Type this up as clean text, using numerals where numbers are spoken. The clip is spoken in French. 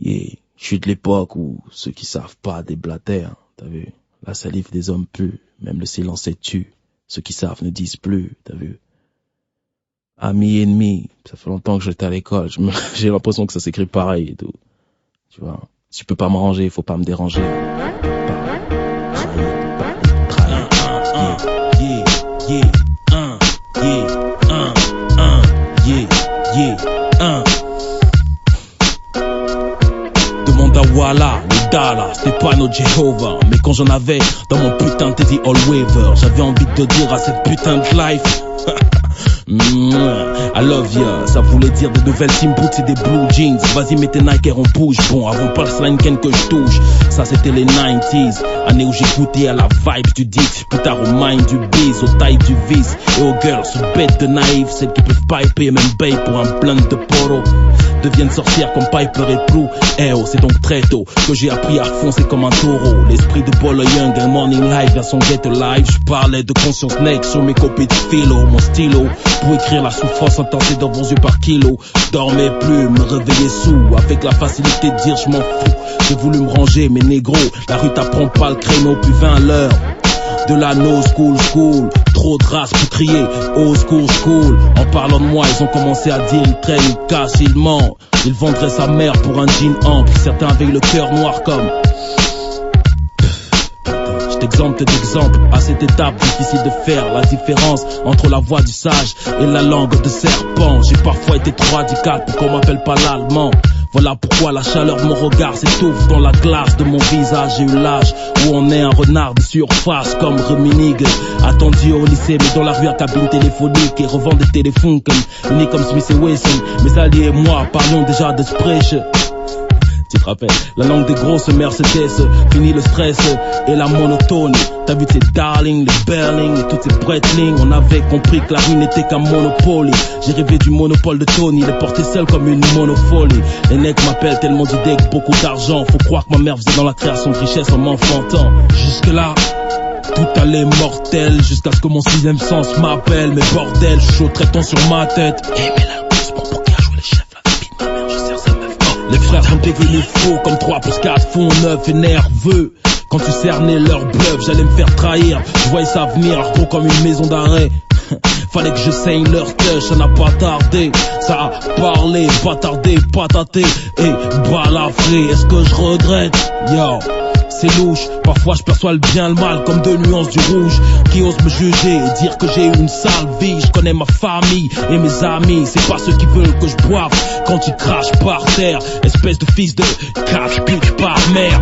Yeah, je suis de l'époque où ceux qui savent pas déblatèrent, t'as vu. La salive des hommes pue, même le silence est tue. Ceux qui savent ne disent plus, t'as vu. Amis, ennemis, ça fait longtemps que j'étais à l'école, j'ai l'impression que ça s'écrit pareil et tout. Tu vois, si tu peux pas me ranger, faut pas me déranger. Demande à Walla, les Dallas, c'était pas nos Jehovah. Mais quand j'en avais dans mon putain de Teddy All Waiver, j'avais envie de dire à cette putain de life I love ya, ça voulait dire de nouvelles team boots et des blue jeans. Vas-y mets tes Nike et on bouge. Bon, avant pas le slime Ken que je touche. Ça c'était les 90s, année où j'ai goûté à la vibe du Dix. Plus tard au mind du biz, aux tailles du vice. Et aux girls bêtes de naïves, celles qui peuvent piper et même bail pour un blunt de poro. Deviennent sorcières comme Piper et Prue. Eh oh, c'est donc très tôt que j'ai appris à foncer comme un taureau. L'esprit de Bolo Young, un morning live vers son get live. Je parlais de conscience next sur mes copies de philo. Mon stylo pour écrire la souffrance intensée dans vos yeux par kilo. Je dormais plus, me réveillais sous. Avec la facilité de dire je m'en fous. J'ai voulu me ranger mais négro, la rue t'apprend pas le créneau. Puis 20 à l'heure de la no school school. Trop de races pour crier oh school school. En parlant de moi ils ont commencé à dire il traîne, il casse, il ment. Il vendrait sa mère pour un jean ample. Certains avec le cœur noir comme je t'exemple d'exemple. À cette étape difficile de faire la différence entre la voix du sage et la langue de serpent. J'ai parfois été trop radical pour qu'on m'appelle pas l'allemand. Voilà pourquoi la chaleur de mon regard s'étouffe dans la glace de mon visage. J'ai eu l'âge où on est un renard de surface comme Reminig. Attendu au lycée mais dans la rue à cabine téléphonique. Et revend des téléphones unis comme Smith et Wesson. Mes alliés et moi parlions déjà de Sprech. Tu te rappelles, la langue des grosses Mercedes. Fini le stress et la monotonie. T'as vu ces darling, les Berling et toutes ces Breitling. On avait compris que la rue n'était qu'un monopoly. J'ai rêvé du monopole de Tony, les porter seul comme une monofolie. Les necks m'appellent tellement d'idées que beaucoup d'argent. Faut croire que ma mère faisait dans la création de richesse en m'enfantant. Jusque là tout allait mortel, jusqu'à ce que mon sixième sens m'appelle. Mais bordel, je suis chaud traitant sur ma tête. Eh mais là, c'est mon pour qui a joué les chefs. La vie de ma mère, je sers sa meuf. Les frères sont devenus faux, comme 3 plus 4 font 9 et nerveux. Quand tu cernais leur bluff, j'allais me faire trahir. Je voyais ça venir, gros comme une maison d'arrêt. Fallait que je saigne leur touch, ça n'a pas tardé. Ça a parlé, pas tardé, pas tâté et balafré. Est-ce que je regrette? Yo, c'est louche, parfois je perçois le bien le mal comme 2 nuances du rouge. Qui ose me juger et dire que j'ai eu une sale vie. Je connais ma famille et mes amis. C'est pas ceux qui veulent que je boive quand ils crachent par terre. Espèce de fils de cache-pique par mère.